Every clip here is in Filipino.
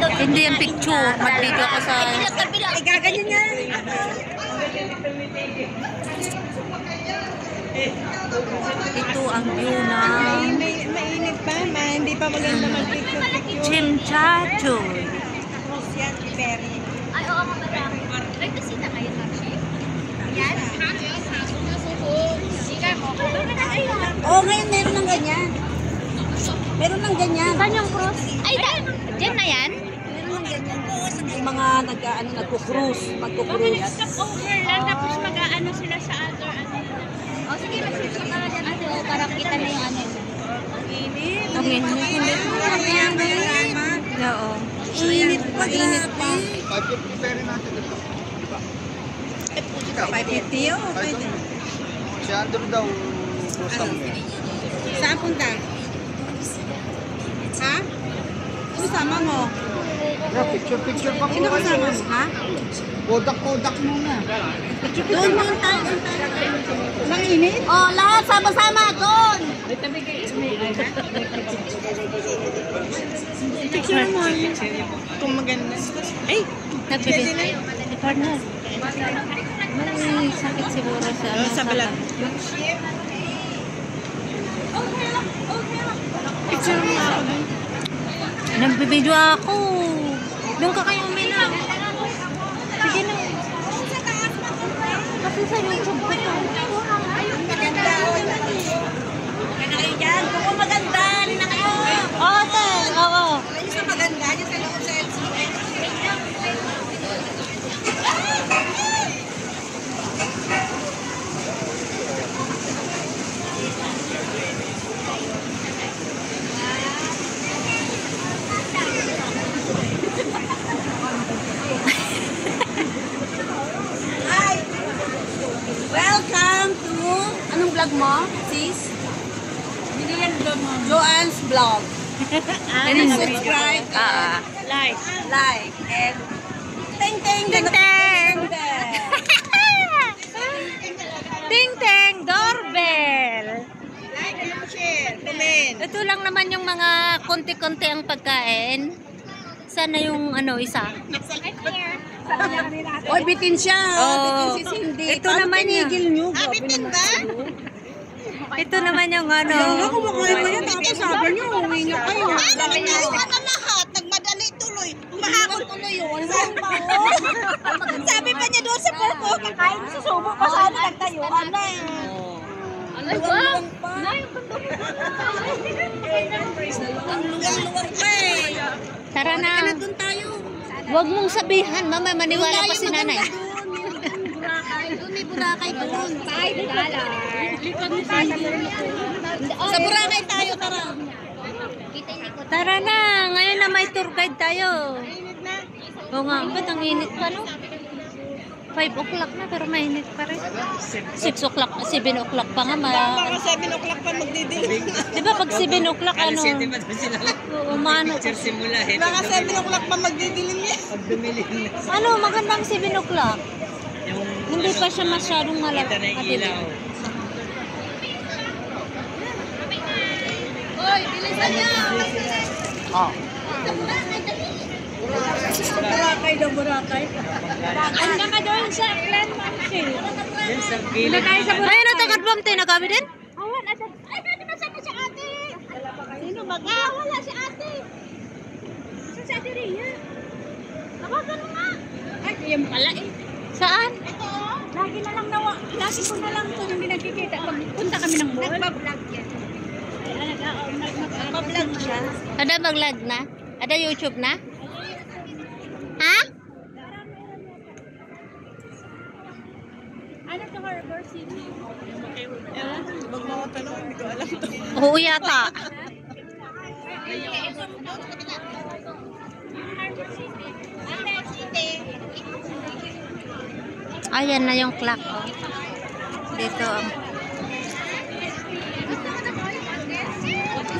Hindi yung picture. Mag-video ako sa... Gaganyan niya. Ito ang view ng... Mainit pa. Hindi pa maganda mag-picture. Chimchachoy. Yan, Perry. Ay, oo nga ba? Nagkasita kayo, Tashi? Yan? Oo, ngayon meron ng ganyan. Meron ng ganyan. Saan yung cross? Ay, dyan na yan? Meron ng ganyan. Yung mga nagko-cruise. Magko-cruise. Over lang, tapos mag-ano sila sa other ano. O, sige, mag-switch ka dyan ate. O, para kita na yung ano. Ang init. Oo. Init pa, grabe. 550 ferry natin dito. 550 yun. Pwede. Si Andrew daw, gusto mo yan. Saan punta? Ha? Ano sama mo? Yeah, picture pa po Sino kasama mo? Ha? Kodak muna. Doon tayo. Walang init? Oh, lahat sama-sama doon. Picture mo. Kung maganda. Ay! Nagbibigay. Partner. May sakit siguro sa balat. Picture mo ako doon. Nagbibideo ako. Doon ka kayo umina. Sige na. Kasi sa YouTube ko to. Maganda. Maganda kayo dyan. Kung maganda, rin na kayo. Oo, te. Oo. Ayun sa maganda. Yung sa loob sa LCS. Welcome to... Anong vlog mo, sis? Joanne's vlog. And subscribe and like and ting-ting Ting-ting! Ting-ting! Doorbell! Like and share. Comment. Ito lang naman yung mga konti-konti ang pagkain. Sana yung ano, isa. Oy, bitin siya. Oh. Bitin si Cindy. Ito naman yun. Nyo? Bitin ba? Ito naman yung ano. Kumakain mo yan. Tapos sabi nyo, uwi nyo kayo. Nagtayuan na lahat. Nagmadali tuloy. Mahakot tuloy yun. Sabi pa niya doon sa porko. Kakain sa subo pa sana. Nagtayuan na eh. Ay, wow! Ang luwang-luwang pa eh. Tara na. Doon tayo. Huwag mong sabihan, mama. Maniwala pa si nanay. Doon may Boracay doon. Ay, dala. Sa Boracay tayo, tara. Tara na. Ngayon na may tour guide tayo. Oo nga. Ba't ang init pa, no? 5 o'clock na, pero mainit pa rin. 6 o'clock, 7 o'clock pa nga. Baka 7 o'clock pa magdidilim. Di ba pag 7 o'clock, ano? Umano. Baka 7 o'clock pa magdidilim yan. Ano, magandang 7 o'clock. Hindi pa siya masyadong malapit. Oy, bilisan niyo! Boracay daw, Boracay. Anda ka doon sa Clan Mansion. Ayun, natagad bang tinagabi din? Awan, ay, pwede masama si ate. Sino baga? Wala si ate. Si ate Rhea. Tawagan mo nga. Ay, yan pala eh. Saan? Ito, lagi na lang nawa. Lagi ko na lang kung hindi nagkikita. Punta kami ng mall. Nagpa-vlog yan. Nagpa-vlog siya. Ada mag-vlog na? Ada YouTube na? Ha? Ano to, Harbor City? Huwag mo tanong, hindi ko alam to. Oo yata. Ayan na yung clock. Oh. Dito.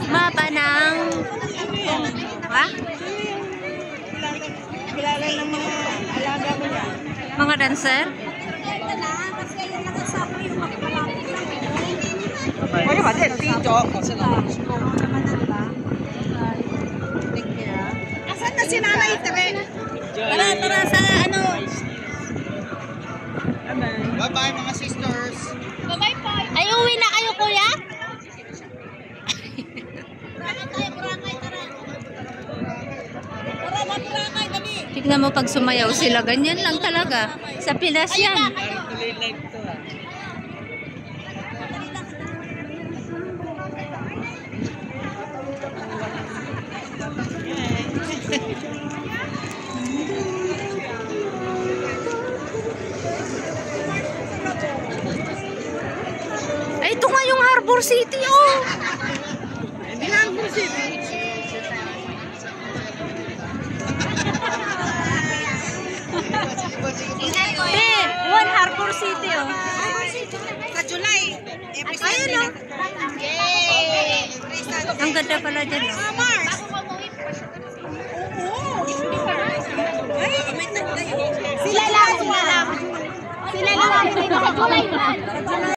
Mapa ng... Ha? Kilala ng mga alaga mo yan. Mga dancer? Pwede ba din? Tito. Asan na si Nanay Tere. Tara sa ano. Bye-bye mga sisters. Bye-bye po. Ay, uwi na kayo, kuya? Tignan mo pag sumayaw sila, ganyan lang talaga. Sa Pinas yan. Ay, ito nga yung Harbor City, oh. Harbor City. One Harbor City, oh. Sa July. Ayun o. Yay! Ang ganda pala dyan, oh. Mars. Oo. Ay, may tagda yun. Sila lang. Sila lang. Sa July.